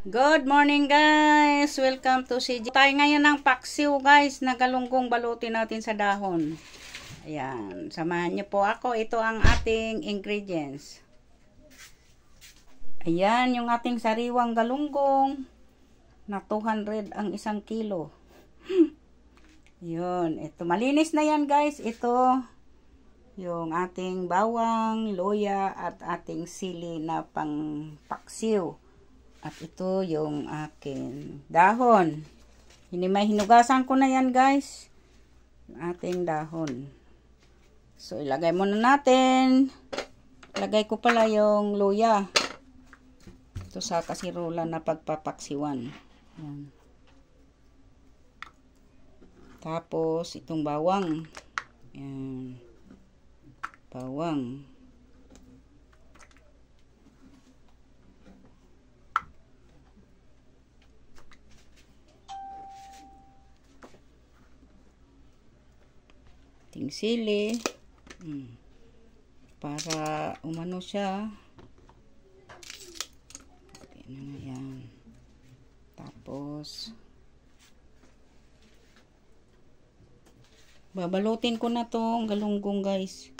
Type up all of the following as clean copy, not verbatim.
Good morning guys! Welcome to CJ. Tayo ngayon ng paksiw guys na galunggong balutin natin sa dahon. Ayan, samahan niyo po ako. Ito ang ating ingredients. Ayan, yung ating sariwang galunggong na 200 ang 1 kilo. Yun, ito malinis na yan guys. Ito yung ating bawang, luya at ating sili na pang paksiw. At ito yung aking dahon. Hinugasan ko na yan guys. Ating dahon. So ilagay muna natin. Ilagay ko pala yung luya. Ito sa kasirola na pagpapaksiwan. Yan. Tapos itong bawang. Yan. Bawang. Ating sili. Para umano siya. Yan. Tapos babalutin ko na tong galunggong guys.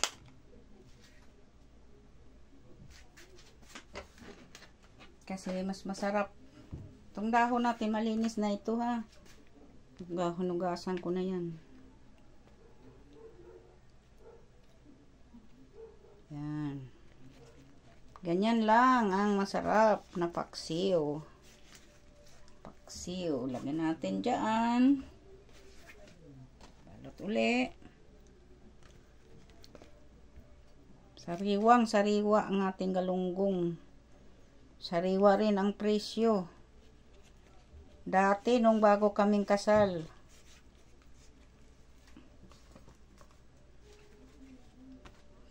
Kasi mas masarap. Itong dahon natin malinis na ito ha. Hunugasan ko na yan. Yan. Ganyan lang ang masarap na paksiw. Paksiw. Lagyan natin dyan. Balot uli. Sariwang sariwa ang ating galunggong. Sariwa rin ang presyo. Dati nung bago kaming kasal.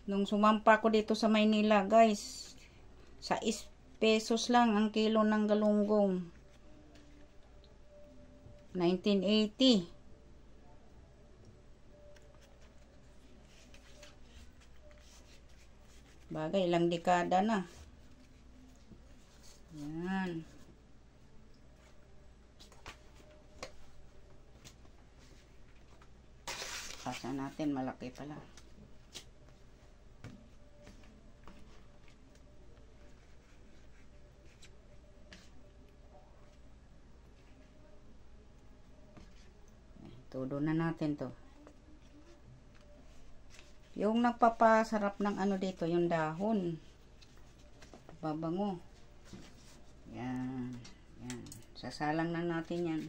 Nung sumampa ko dito sa Maynila guys, 6 pesos lang ang kilo ng galunggong. 1980. Bagay, ilang dekada na. Yan. Kasa natin, malaki pala. Todo na natin to. Yung nagpapasarap ng ano dito, yung dahon. Babango. Yan. Yan. Sasalang na natin yan.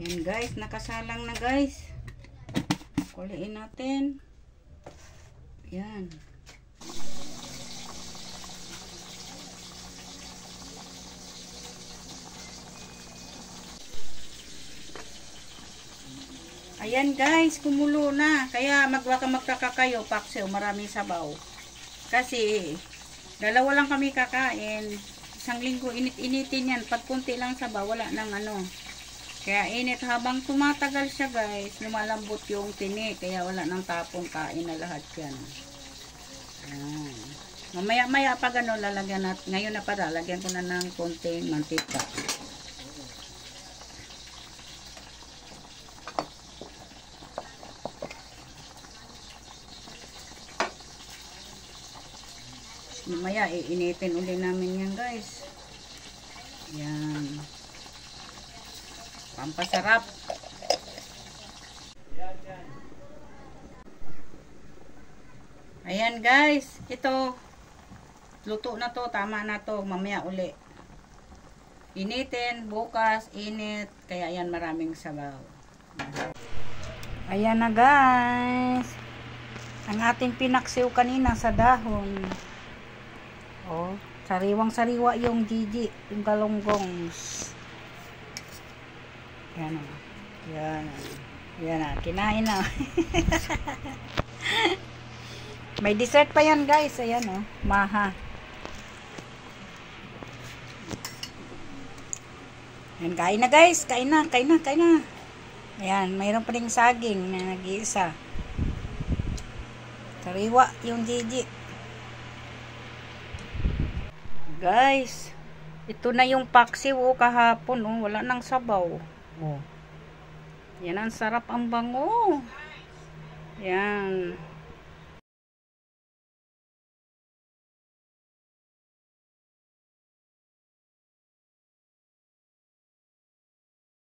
Yan guys, nakasalang na guys. Kuliin natin. Yan. Ayan guys, kumulo na. Kaya magkaka kayo, paksiw, maraming sabaw. Kasi dalawa lang kami kakain. Isang linggo init-initin yan. Pag kunti lang sabaw, wala nang ano. Kaya init, habang tumatagal siya guys, lumalambot yung tini. Kaya wala nang tapong, kain na lahat yan. Ayan. Mamaya-maya pag ano, lalagyan natin. Ngayon na para, lalagyan ko na ng konting mantika. Mamaya, iinitin uli namin yan guys. Yan. Pampasarap. Ayan guys, ito luto na to, tama na to, mamaya uli. Initin, bukas, init, kaya ayan maraming sabaw. Ayan na guys. Ang ating pinaksiw kanina sa dahon. Oh, sariwang sariwa yung Gigi, yung galunggong. Yan o. Yan. Yan na. Kinain na. May dessert pa yan guys. Ayan o. Maha. Yan, kain na guys. Kain na. Ayan, mayroon pa ring saging na nag-iisa. Kariwa yung Gigi. Guys, ito na yung paksiw kahapon. Wala nang sabaw. Yan, ang sarap, ang bango.